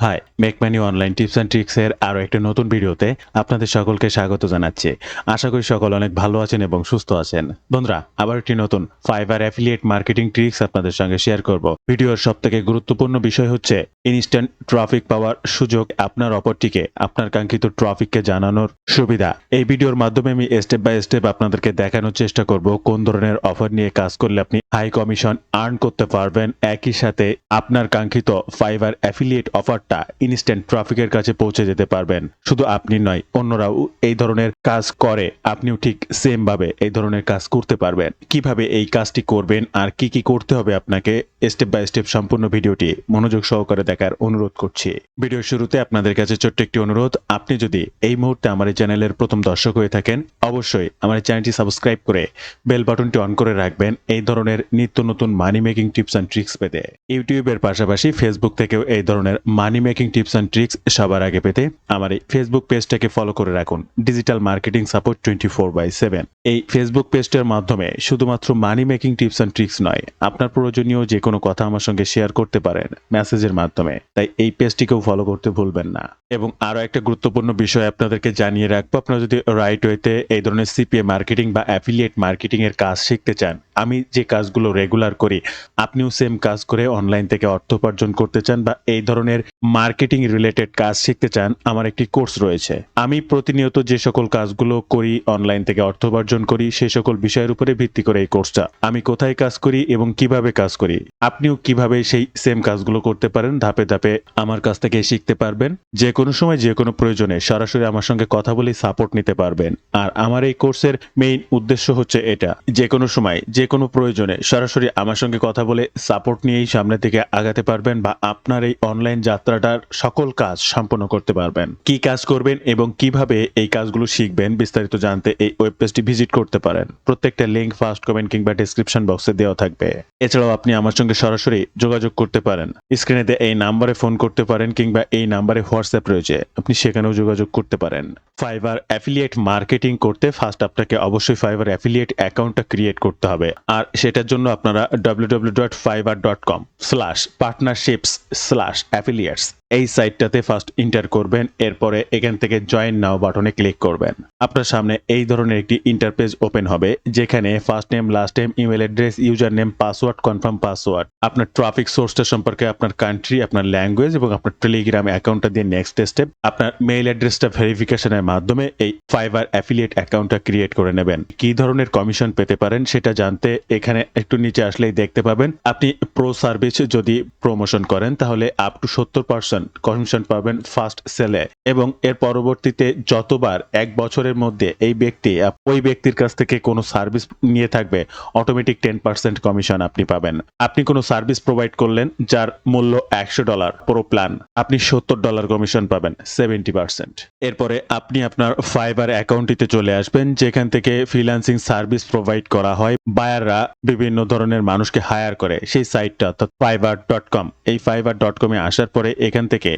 High, make money online tips and tricks এর আরো একটা নতুন ভিডিওতে আপনাদের সকলকে স্বাগত জানাচ্ছি। আশা করি সকল অনেক ভালো আছেন এবং সুস্থ আছেন। বন্ধুরা, আবার একটি নতুন ফাইবার অ্যাফিলিয়েট মার্কেটিং ট্রিক্স আপনাদের সঙ্গে শেয়ার করব। ভিডিওর সবথেকে গুরুত্বপূর্ণ বিষয় হচ্ছে ইনস্ট্যান্ট ট্রাফিক পাওয়ার সুযোগ, আপনার অপরটিকে আপনার কাঙ্ক্ষিত ট্রাফিককে জানানোর সুবিধা। এই ভিডিওর মাধ্যমে আমি স্টেপ বাই স্টেপ আপনাদেরকে দেখানোর চেষ্টা করব কোন ধরনের অফার নিয়ে কাজ করলে আপনি হাই কমিশন আর্ন করতে পারবেন, একই সাথে আপনার কাঙ্ক্ষিত ফাইবার অ্যাফিলিয়েট অফারটা ইনস্ট্যান্ট ট্রাফিকের কাছে পৌঁছে যেতে পারবেন। শুধু আপনি নয়, অন্যরাও এই ধরনের কাজ করে, আপনিও ঠিক সেম ভাবে এই ধরনের কাজ করতে পারবেন। কিভাবে এই কাজটি করবেন আর কি কি করতে হবে আপনাকে, স্টেপ বাই স্টেপ সম্পূর্ণ ভিডিওটি মনোযোগ সহকারে দেখার অনুরোধ করছি। ভিডিওর শুরুতে আপনাদের কাছে ছোট্ট একটি অনুরোধ, আপনি যদি এই মুহূর্তে আমার এই চ্যানেলের প্রথম দর্শক হয়ে থাকেন, অবশ্যই আমার এই চ্যানেলটি সাবস্ক্রাইব করে বেল বাটনটি অন করে রাখবেন এই ধরনের নিত্য নতুন মানি মেকিং টিপস অ্যান্ড ট্রিক্স পেতে। ইউটিউবের পাশাপাশি ফেসবুক থেকেও এই ধরনের মানি মেকিং টিপস অ্যান্ড ট্রিক্স সবার আগে পেতে আমার এই ফেসবুক পেজটাকে ফলো করে রাখুন, ডিজিটাল মার্কেটিং সাপোর্ট 24/7। এই ফেসবুক পেজটার মাধ্যমে শুধুমাত্র মানি মেকিং টিপস অ্যান্ড ট্রিক্স নয়, আপনার প্রয়োজনীয় যে কোনো কথা আমার সঙ্গে শেয়ার করতে পারেন মেসেজের মাধ্যমে। তাই এই পেজটিকেও ফলো করতে ভুলবেন না। এবং আরো একটা গুরুত্বপূর্ণ বিষয় আপনাদেরকে জানিয়ে রাখবো, আপনারা যদি রাইট ওয়েতে এই ধরনের সিপিএ মার্কেটিং বা অ্যাফিলিয়েট মার্কেটিং এর কাজ শিখতে চান, আমি যে কাজগুলো রেগুলার করি আপনিও সেম কাজ করে অনলাইন থেকে অর্থ উপার্জন করতে চান বা এই ধরনের মার্কেটিং রিলেটেড কাজ শিখতে চান, আমার একটি কোর্স রয়েছে। আমি প্রতিনিয়ত যে সকল কাজগুলো করি, অনলাইন থেকে অর্থ উপার্জন করি, সেই সকল বিষয়ের উপরে ভিত্তি করে এই কোর্সটা। আমি কোথায় কাজ করি এবং কিভাবে কাজ করি, আপনিও কিভাবে সেই সেম কাজগুলো করতে পারেন ধাপে ধাপে আমার কাছ থেকে শিখতে পারবেন। যে কোনো সময় যে কোনো প্রয়োজনে সরাসরি আমার সঙ্গে কথা বলে সাপোর্ট নিতে পারবেন। আর আমার এই কোর্সের মেইন উদ্দেশ্য হচ্ছে এটা, যে কোনো সময় যে কোনো প্রয়োজনে সরাসরি আমার সঙ্গে কথা বলে সাপোর্ট নিয়েই সামনে থেকে আগাতে পারবেন বা আপনার এই অনলাইন যাত্রাটার সকল কাজ সম্পন্ন করতে পারবেন। কি কাজ করবেন এবং কিভাবে এই কাজগুলো শিখবেন বিস্তারিত জানতে এই ওয়েব পেজটি ভিজিট করতে পারেন। প্রত্যেকটা লিংক ফার্স্ট কমেন্ট কিংবা ডেসক্রিপশন বক্সে দেওয়া থাকবে। এছাড়াও আপনি আমার সঙ্গে সরাসরি যোগাযোগ করতে পারেন, স্ক্রিনে দেওয়া এই নাম্বারে ফোন করতে পারেন কিংবা এই নাম্বারে হোয়াটসঅ্যাপ রয়েছে, আপনি সেখানেও যোগাযোগ করতে পারেন। ফাইবার অ্যাফিলিয়েট মার্কেটিং করতে ফার্স্ট আপনাকে অবশ্যই ফাইবার অ্যাফিলিয়েট অ্যাকাউন্টটা ক্রিয়েট করতে হবে। আর সেটার জন্য আপনারা www.fiverr.com/partnerships/affiliates এই সাইটটাতে ফার্স্ট এন্টার করবেন। এরপরে এখান থেকে জয়েন নাও বাটনে ক্লিক করবেন। আপনার সামনে এই ধরনের একটি ইন্টারপেজ ওপেন হবে, যেখানে first name, last name, email address, user name, password, confirm password, আপনার ট্রাফিক সোর্সটা সম্পর্কে, আপনার কান্ট্রি, আপনার ল্যাঙ্গুয়েজ এবং আপনার টেলিগ্রাম অ্যাকাউন্টটা দিয়ে নেক্সট স্টেপ আপনার মেইল অ্যাড্রেসটা ভেরিফিকেশনের মাধ্যমে এই ফাইবার অ্যাফিলিয়েট অ্যাকাউন্টটা ক্রিয়েট করে নেবেন। কি ধরনের কমিশন পেতে পারেন সেটা জানতে এখানে একটু নিচে আসলেই দেখতে পাবেন। আপনি প্রো সার্ভিস যদি প্রমোশন করেন তাহলে আপ টু 70% কমিশন পাবেন ফার্স্ট সেলে, এবং এর পরবর্তীতে যতবার এক বছরের মধ্যে এই ব্যক্তি ওই ব্যক্তির কাছ থেকে কোনো সার্ভিস নিয়ে থাকবে, অটোমেটিক 10% কমিশন আপনি পাবেন। আপনি কোনো সার্ভিস প্রোভাইড করলেন যার মূল্য $100 প্রো প্ল্যান, আপনি $70 কমিশন পাবেন, 70%। এরপরে আপনি আপনার ফাইবার অ্যাকাউন্টটিতে চলে আসবেন, যেখান থেকে ফ্রিল্যান্সিং সার্ভিস প্রোভাইড করা হয়। বায়াররা বিভিন্ন ধরনের মানুষকে হায়ার করে সেই সাইটটা, অর্থাৎ fiverr.com। এই fiverr.com এ আসার পরে এখান থেকে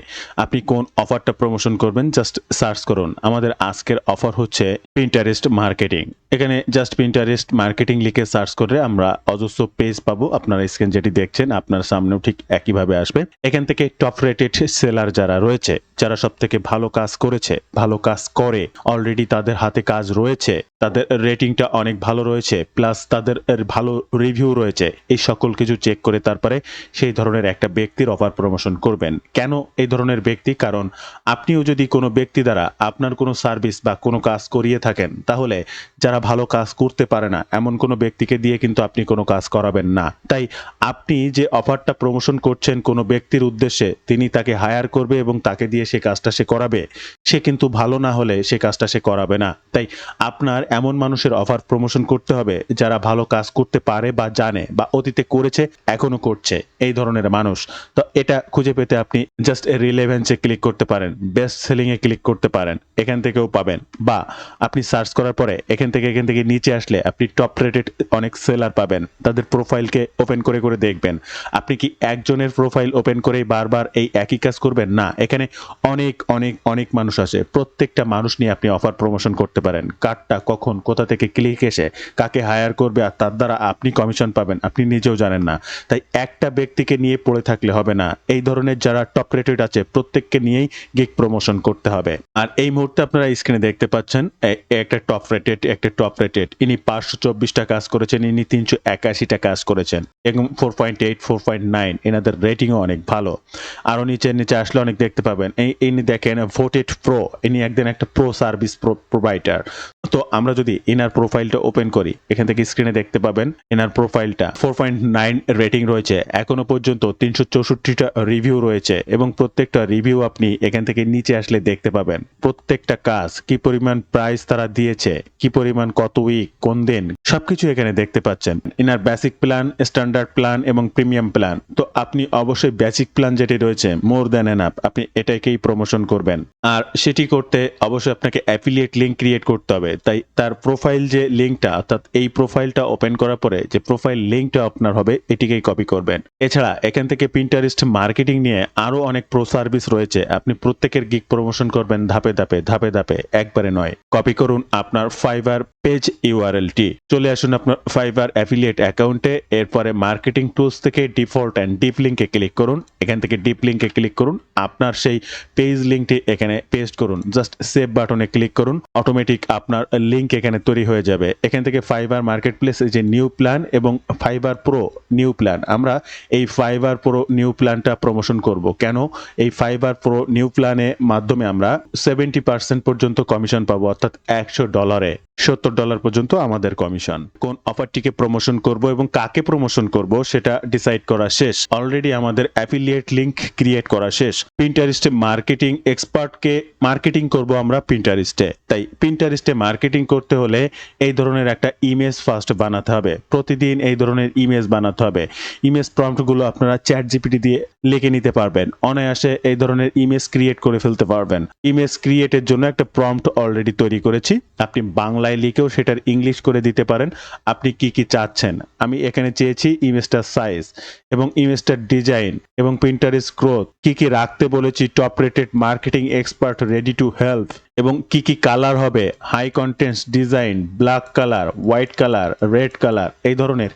আপনি কোন অফারটা প্রমোশন করবেন জাস্ট সার্চ করুন। আমাদের আজকের অফার হচ্ছে পিন্টারেস্ট মার্কেটিং। এখানে জাস্ট পিন্টারেস্ট মার্কেটিং লিখে সার্চ করে আমরা অজস্র পেজ পাবো। আপনারা স্ক্রিন যেটি দেখছেন আপনার সামনেও ঠিক একইভাবে আসবে। এখান থেকে টপ রেটেড সেলার যারা রয়েছে, যারা সব থেকে ভালো কাজ করেছে, ভালো কাজ করে, অলরেডি তাদের হাতে কাজ রয়েছে, তাদের রেটিংটা অনেক ভালো রয়েছে, প্লাস তাদের ভালো রিভিউ রয়েছে, এই সকল কিছু চেক করে তারপরে সেই ধরনের একটা ব্যক্তির অফার প্রমোশন করবেন। কেন এই ধরনের ব্যক্তি? কারণ আপনিও যদি কোনো ব্যক্তি দ্বারা আপনার কোনো সার্ভিস বা কোনো কাজ করিয়ে থাকেন, তাহলে যারা ভালো কাজ করতে পারে না এমন কোনো ব্যক্তিকে দিয়ে কিন্তু আপনি কোনো কাজ করাবেন না। তাই আপনি যে অফারটা প্রমোশন করছেন কোনো ব্যক্তির উদ্দেশ্যে, তিনি তাকে হায়ার করবে এবং তাকে দিয়ে সে কাজটা সে করাবে, সে কিন্তু ভালো না হলে সে কাজটা সে করাবে না। তাই আপনার এমন মানুষের অফার প্রমোশন করতে হবে যারা ভালো কাজ করতে পারে বা জানে বা অতীতে করেছে, এখনো করছে, এই ধরনের মানুষ। তো এটা খুঁজে পেতে আপনি জাস্ট রিলেভেন্সে ক্লিক করতে পারেন, বেস্ট সেলিং এ ক্লিক করতে পারেন, এখান থেকেও পাবেন। বা আপনি সার্চ করার পরে এখান থেকে নিচে আসলে আপনি টপ রেটেড অনেক সেলার পাবেন, তাদের প্রোফাইলকে ওপেন করে করে দেখবেন। আপনি কি একজনের প্রোফাইল ওপেন করে বারবার এই একই কাজ করবেন? না, এখানে অনেক অনেক অনেক মানুষ আসে, প্রত্যেকটা মানুষ নিয়ে আপনি অফার প্রমোশন করতে পারেন। কারটা কখন কোথা থেকে ক্লিক এসে কাকে হায়ার করবে আর তার দ্বারা আপনি কমিশন পাবেন আপনি নিজেও জানেন না। তাই একটা ব্যক্তিকে নিয়ে পড়ে থাকলে হবে না, এই ধরনের যারা টপ রেটেড আছে প্রত্যেককে নিয়েই গিগ প্রমোশন করতে হবে। আর এই মুহূর্তে আপনারা স্ক্রিনে দেখতে পাচ্ছেন একটা টপ রেটেড ইনি 524টা কাজ করেছেন, ইনি 381টা কাজ করেছেন এবং 4.8 4.9 এনাদের রেটিংও অনেক ভালো। আরো নিচে আসলে অনেক দেখতে পাবেন ইনি দেখেন ভোটেড প্রো, ইনি একদিন একটা প্রো সার্ভিস প্রোভাইডার। তো আমরা যদি এনার প্রোফাইলটা ওপেন করি এখান থেকে স্ক্রিনে দেখতে পাবেন এনার প্রোফাইলটা 4.9 রেটিং রয়েছে, এখনো পর্যন্ত 364টা রিভিউ রয়েছে এবং প্রত্যেকটা রিভিউ আপনি এখান থেকে নিচে আসলে দেখতে পাবেন প্রত্যেকটা কাজ কি পরিমাণ প্রাইস তারা দিয়েছে, কি পরিমাণ কত উইক কোন দিন সবকিছু এখানে দেখতে পাচ্ছেন। এনার বেসিক প্ল্যান, স্ট্যান্ডার্ড প্ল্যান এবং প্রিমিয়াম প্ল্যান। তো আপনি অবশ্যই বেসিক প্ল্যান যেটি রয়েছে মোর দ্যান এনাফ, আপনি এটাকেই প্রমোশন করবেন। আর সেটি করতে অবশ্যই আপনাকে অ্যাফিলিয়েট লিঙ্ক ক্রিয়েট করতে হবে। তাই তার প্রোফাইল যে লিঙ্কটা অর্থাৎ এই প্রোফাইলটা ওপেন করার পরে যে প্রোফাইল লিঙ্কটা আপনার হবে এটিকেই কপি করবেন। এছাড়া এখান থেকে পিন্টারেস্ট মার্কেটিং নিয়ে আরো অনেক প্রো সার্ভিস রয়েছে, আপনি প্রত্যেকের গিগ প্রমোশন করবেন ধাপে ধাপে একবারে নয়। কপি করুন আপনার ফাইবার পেজ ইউআরএলটি, চলে আসুন আপনার ফাইবার অ্যাফিলিয়েট অ্যাকাউন্টে, এরপরে মার্কেটিং টুলস থেকে ডিফল্ট অ্যান্ড ডিপ লিঙ্কে ক্লিক করুন। এখান থেকে ডিপ লিঙ্কে ক্লিক করুন, আপনার সেই পেজ লিঙ্কটি এখানে পেস্ট করুন, জাস্ট সেভ বাটনে ক্লিক করুন, অটোমেটিক আপনার লিঙ্ক এখানে তৈরি হয়ে যাবে। এখান থেকে ফাইবার মার্কেট প্লেস যে নিউ প্ল্যান এবং ফাইবার প্রো নিউ প্ল্যান, আমরা এই ফাইবার প্রো নিউ প্ল্যানটা প্রমোশন করব। কেন? এই ফাইবার প্রো নিউ প্ল্যানের মাধ্যমে আমরা 70% পর্যন্ত কমিশন পাবো, অর্থাৎ $100 $70 পর্যন্ত আমাদের কমিশন। কোন অফারটিকে প্রমোশন করব এবং কাকে প্রমোশন করব সেটা ডিসাইড করা শেষ, অলরেডি আমাদের অ্যাফিলিয়েট লিংক ক্রিয়েট করা শেষ। পিন্টারেস্টে মার্কেটিং এক্সপার্টকে মার্কেটিং করব আমরা পিন্টারেস্টে। তাই পিন্টারেস্টে মার্কেটিং করতে হলে এই ধরনের একটা ইমেজ ফার্স্ট বানাতে হবে, প্রতিদিন এই ধরনের ইমেজ বানাতে হবে। ইমেজ প্রম্পটগুলো আপনারা চ্যাট জিপিটি দিয়ে লিখে নিতে পারবেন, অনায়াসে এই ধরনের ইমেজ ক্রিয়েট করে ফেলতে পারবেন। ইমেজ ক্রিয়েটের জন্য একটা প্রম্পট অলরেডি তৈরি করেছি, আপনি বাংলায় লিখেও সেটার ইংলিশ করে দিতে পারেন আপনি কি কি চাচ্ছেন। আমি এখানে চেয়েছি ইমেজটার সাইজ এবং ইমেজটার ডিজাইন এবং পিন্টারেস্ট গ্রোথ, কি কি রাখতে বলেছি, top rated marketing expert ready to help, এবং কি কি কালার হবে, high contents design, black colour, white colour, red colour, এই ধরনের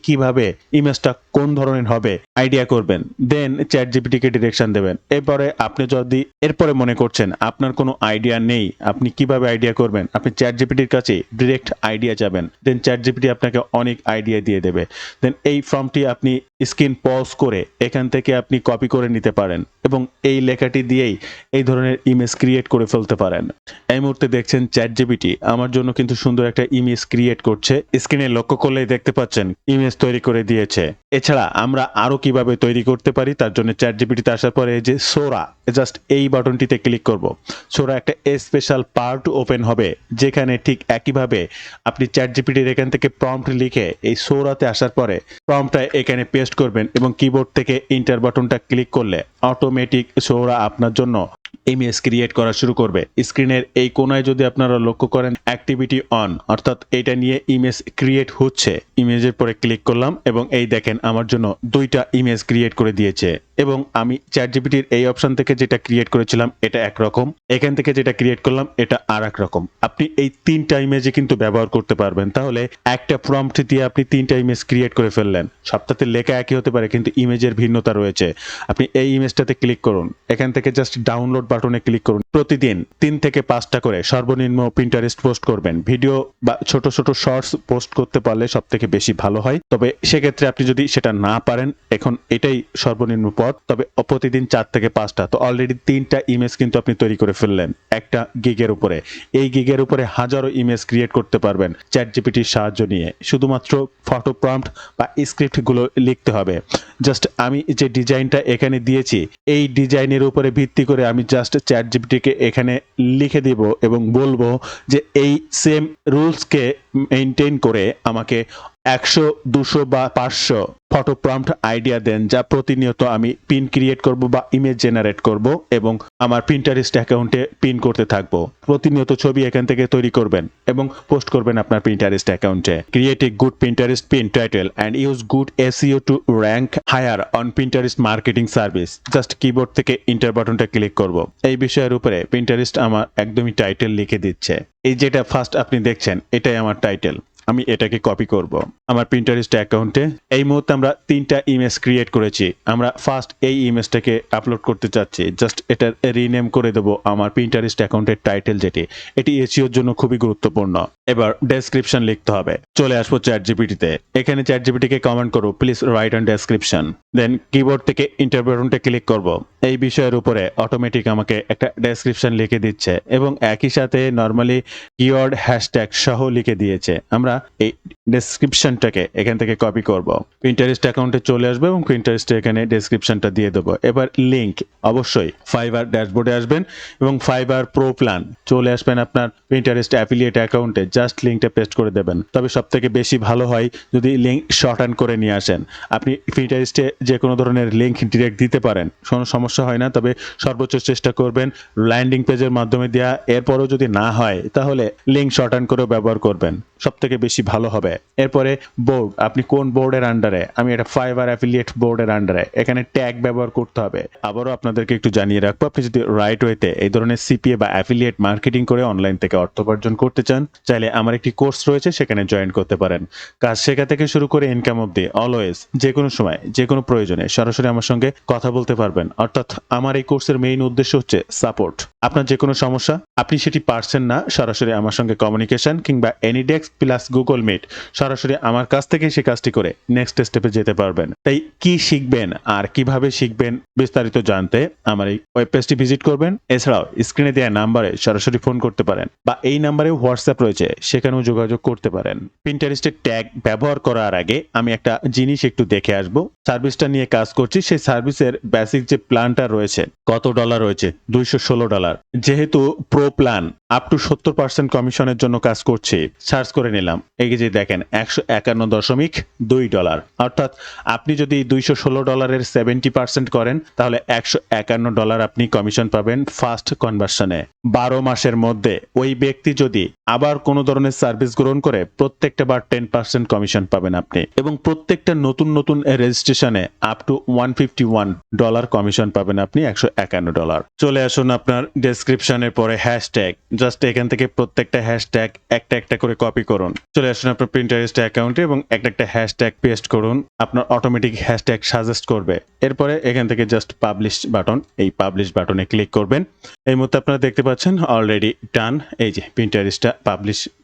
কিভাবে ইমেজটা কোন ধরনের হবে আইডিয়া করবেন, দেন চ্যাট জিপিটিকে ডিরেকশন দেবেন। এরপরে মনে করছেন আপনার কোনো আইডিয়া নেই, আপনি কিভাবে আইডিয়া করবেন, আপনি চ্যাট জিপিটির কাছে ডিরেক্ট আইডিয়া যাবেন, দেন চ্যাট জিপিটি আপনাকে অনেক আইডিয়া দিয়ে দেবে। দেন এই ফর্মটি আপনি স্ক্রিন পজ করে এখান থেকে আপনি কপি করে নিতে পারেন এবং এই লেখাটি দিয়েই এই ধরনের ইমেজ ক্রিয়েট করে ফেলতে পারেন। এই মুহূর্তে দেখছেন চ্যাট জিপিটি আমার জন্য কিন্তু সুন্দর একটা ইমেজ ক্রিয়েট করছে, স্ক্রিনে লক্ষ্য করলেই দেখতে পাচ্ছেন ইমেজ তৈরি করে দিয়েছে। এছাড়া আমরা আরো কিভাবে তৈরি করতে পারি তার জন্য চ্যাট জিপিটিতে আসার পরে যে সোরা, জাস্ট এই বাটনটিতে ক্লিক করব। সোরা একটা স্পেশাল পার্ট ওপেন হবে যেখানে ঠিক একইভাবে আপনি চ্যাট জিপিটির এখান থেকে প্রম্পট লিখে এই সোরাতে আসার পরে প্রম্পটটা এখানে পেস্ট করবেন এবং কিবোর্ড থেকে এন্টার বাটনটা ক্লিক করলে অটোমেটিক সোরা আপনার জন্য ইমেজ ক্রিয়েট করা শুরু করবে। স্ক্রিনের এই কোনায় যদি আপনারা লক্ষ্য করেন অ্যাক্টিভিটি অন, অর্থাৎ এটা নিয়ে ইমেজ ক্রিয়েট হচ্ছে। ইমেজের পরে ক্লিক করলাম এবং এই দেখেন আমার জন্য 2টা ইমেজ ক্রিয়েট করে দিয়েছে এবং আমি চ্যাট জিপিটির এই অপশন থেকে যেটা ক্রিয়েট করেছিলাম এটা একরকম, এখান থেকে যেটা ক্রিয়েট করলাম এটা আর এক রকম। আপনি এই 3টা ইমেজে কিন্তু ব্যবহার করতে পারবেন, তাহলে একটা প্রম্পট দিয়ে আপনি 3টা ইমেজ ক্রিয়েট করে ফেললেন। সবটাতে লেখা একই হতে পারে কিন্তু ইমেজের ভিন্নতা রয়েছে। আপনি এই ইমেজটাতে ক্লিক করুন, এখান থেকে জাস্ট ডাউনলোড বাটনে ক্লিক করুন। প্রতিদিন 3 থেকে 5টা করে সর্বনিম্ন পিন্টারেস্ট পোস্ট করবেন। ভিডিও বা ছোট ছোট শর্টস পোস্ট করতে পারলে সব থেকে বেশি ভালো হয়, তবে সেক্ষেত্রে আপনি যদি সেটা না পারেন এখন এটাই সর্বনিম্ন পথ, তবে প্রতিদিন 4 থেকে 5টা। তো অলরেডি 3টা ইমেজ কিন্তু আপনি তৈরি করে ফেললেন একটা গিগের উপরে। এই গিগের উপরে হাজারো ইমেজ ক্রিয়েট করতে পারবেন চ্যাট জিপিটির সাহায্য নিয়ে। শুধুমাত্র ফটো প্রম্পট বা স্ক্রিপ্ট গুলো লিখতে হবে। জাস্ট আমি যে ডিজাইনটা এখানে দিয়েছি এই ডিজাইনের উপরে ভিত্তি করে আমি জাস্ট চ্যাট জিপিটিকে এখানে লিখে দেব এবং বলবো যে এই সেম রুলসকে মেনটেন করে আমাকে 100 200 বা 500 ফটো প্রম্পট আইডিয়া দেন, যা প্রতিনিয়ত আমি পিন ক্রিয়েট করব বা ইমেজ জেনারেট করব এবং আমার পিন্টারেস্ট অ্যাকাউন্টে পিন করতে থাকবো। প্রতিনিয়ত ছবি এখান থেকে তৈরি করবেন এবং পোস্ট করবেন আপনার পিন্টারেস্ট অ্যাকাউন্টে। Create a good Pinterest pin title and use good SEO to rank higher on Pinterest marketing service. Just keyboard থেকে ইন্টার বাটনটা ক্লিক করব। এই বিষয়ের উপরে পিন্টারেস্ট আমার একদমই টাইটেল লিখে দিচ্ছে। এই যেটা ফার্স্ট আপনি দেখছেন এটাই আমার টাইটেল। আমি এটাকে কপি করব আমার পিন্টারেস্ট অ্যাকাউন্টে। এই মুহূর্তে আমরা 3টা ইমেজ ক্রিয়েট করেছি। আমরা ফার্স্ট এই ইমেজটাকে আপলোড করতে চাচ্ছি। জাস্ট এটা রিনেম করে দেবো আমার পিন্টারেস্ট অ্যাকাউন্টের টাইটেল যেটি, এটি এসইওর জন্য খুবই গুরুত্বপূর্ণ। এবার ডেসক্রিপশন লিখতে হবে। চলে আসবো চ্যাটজিপিটিতে। এখানে চ্যাটজিপিটিকে কমেন্ট করব please write on description. Then keyboard থেকে ইন্টার বাটনটা ক্লিক করব। এই বিষয়ের উপরে অটোমেটিক আমাকে একটা ডেসক্রিপশন লিখে দিচ্ছে এবং একই সাথে নর্মালি কিওয়ার্ড হ্যাশট্যাগ সহ লিখে দিয়েছে। আমরা এই ডেসক্রিপশনটাকে এখান থেকে কপি করব, পিন্টারেস্ট অ্যাকাউন্টে চলে আসবে এবং পিন্টারেস্টে এখানে ডেসক্রিপশনটা দিয়ে দেবো। এবার লিংক অবশ্যই ফাইবার ড্যাশবোর্ডে আসবেন এবং ফাইবার প্রো প্ল্যান চলে আসবেন আপনার পিন্টারেস্ট অ্যাফিলিয়েট অ্যাকাউন্টে। জাস্ট লিঙ্কটা পেস্ট করে দেবেন। তবে সব থেকে বেশি ভালো হয় যদি লিঙ্ক শর্ট হ্যান্ড করে নিয়ে আসেন। আপনি পিন্টারেস্টে যে কোনো ধরনের লিঙ্ক ডিরেক্ট দিতে পারেন, কোনো সমস্যা হয় না, তবে সর্বোচ্চ চেষ্টা করবেন ল্যান্ডিং পেজের মাধ্যমে দেওয়া। এরপরও যদি না হয় তাহলে লিঙ্ক শর্ট হ্যান্ড করেও ব্যবহার করবেন, সব থেকে বেশি ভালো হবে। এরপরে বোর্ড, আপনি কোন বোর্ডের আন্ডারে, আমি এটা ফাইবার অ্যাফিলিয়েট বোর্ডের আন্ডারে, এখানে ট্যাগ ব্যবহার করতে হবে। আবারও আপনাদেরকে একটু জানিয়ে রাখবো, আপনি যদি রাইট ওয়েতে এই ধরনের সিপিএ বা অ্যাফিলিয়েট মার্কেটিং করে অনলাইন থেকে অর্থ উপার্জন করতে চান, চাইলে আমার একটি কোর্স রয়েছে, সেখানে জয়েন করতে পারেন। কাজ শেখা থেকে শুরু করে ইনকাম অবধি অলওয়েজ যে কোনো সময় যে কোনো প্রয়োজনে সরাসরি আমার সঙ্গে কথা বলতে পারবেন। অর্থাৎ আমার এই কোর্সের মেইন উদ্দেশ্য হচ্ছে সাপোর্ট। আপনার যে কোনো সমস্যা আপনি সেটি পারছেন না, সরাসরি আমার সঙ্গে কমিউনিকেশন কিংবা এনিডেক্স প্লাস গুগল মিট, সরাসরি আমার কাছ থেকে সেই কাজটি করে নেক্সট স্টেপে যেতে পারবেন। তাই কি শিখবেন আর কিভাবে শিখবেন বিস্তারিত জানতে আমার এই ওয়েব পেজটি ভিজিট করবেন। এছাড়াও স্ক্রিনে দেওয়া নাম্বারে সরাসরি ফোন করতে পারেন বা এই নাম্বারে হোয়াটসঅ্যাপ রয়েছে, সেখানেও যোগাযোগ করতে পারেন। পিন্টারেস্টের ট্যাগ ব্যবহার করার আগে আমি একটা জিনিস একটু দেখে আসবো। সার্ভিসটা নিয়ে কাজ করছি, সেই সার্ভিসের বেসিক যে প্ল্যানটা রয়েছে কত ডলার রয়েছে, $216। যেহেতু প্রো প্ল্যান আপ টু 70% কমিশনের জন্য কাজ করছি, সার্চ করে নিলাম। এই যে দেখেন $151.2। অর্থাৎ আপনি যদি $216 70% করেন তাহলে $151 আপনি কমিশন পাবেন ফার্স্ট কনভার্সনে। 12 মাসের মধ্যে ওই ব্যক্তি যদি আবার কোনো ধরনের সার্ভিস গ্রহণ করে প্রত্যেকটা বার 10% কমিশন পাবেন আপনি, এবং প্রত্যেকটা নতুন নতুন রেজিস্ট্রেশনে আপ টু $151 কমিশন পাবেন আপনি $151। চলে আসুন আপনার ডেসক্রিপশনের পরে হ্যাশট্যাগ। জাস্ট এখান থেকে প্রত্যেকটা হ্যাশট্যাগ একটা একটা করে কপি করুন। চলে আসুন আপনার পিন্টারেস্ট অ্যাকাউন্টে এবং একটা একটা হ্যাশট্যাগ পেস্ট করুন। আপনার অটোমেটিক হ্যাশট্যাগ সাজেস্ট করবে। এরপরে এখান থেকে জাস্ট পাবলিশ বাটন, এই পাবলিশ বাটনে ক্লিক করবেন। এই মুহূর্তে আপনারা দেখতে পাচ্ছেন অলরেডি ডান। এই যে পিন্টারেস্টটা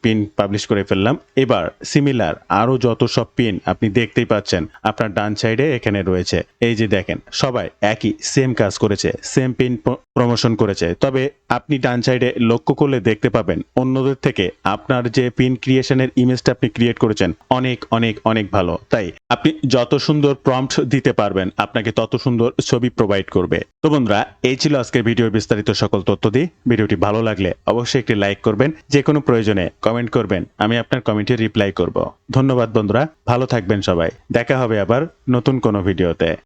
পিন পাবলিশ করে ফেললাম। এবার সিমিলার আরো যত সব পিন আপনি দেখতেই পাচ্ছেন আপনার ডান সাইডে এখানে রয়েছে। এই যে দেখেন সবাই একই সেম কাজ করেছে, সেম পিন প্রমোশন করেছে। তবে আপনি ডান সাইডে লক্ষ্য করলে দেখতে পাবেন অন্যদের থেকে আপনার যে পিন ক্রিয়েশনের ইমেজটা আপনি ক্রিয়েট করেছেন অনেক অনেক অনেক ভালো। তাই আপনি যত সুন্দর প্রম্পট দিতে পারবেন আপনাকে তত সুন্দর ছবি প্রোভাইড করবে। তো বন্ধুরা, এই ছিল আজকের ভিডিওর বিস্তারিত সকল তথ্য দিয়ে। ভিডিওটি ভালো লাগলে অবশ্যই একটি লাইক করবেন, যে কোনো প্রয়োজনে কমেন্ট করবেন, আমি আপনার কমেন্টে রিপ্লাই করব। ধন্যবাদ বন্ধুরা, ভালো থাকবেন সবাই। দেখা হবে আবার নতুন কোনো ভিডিওতে।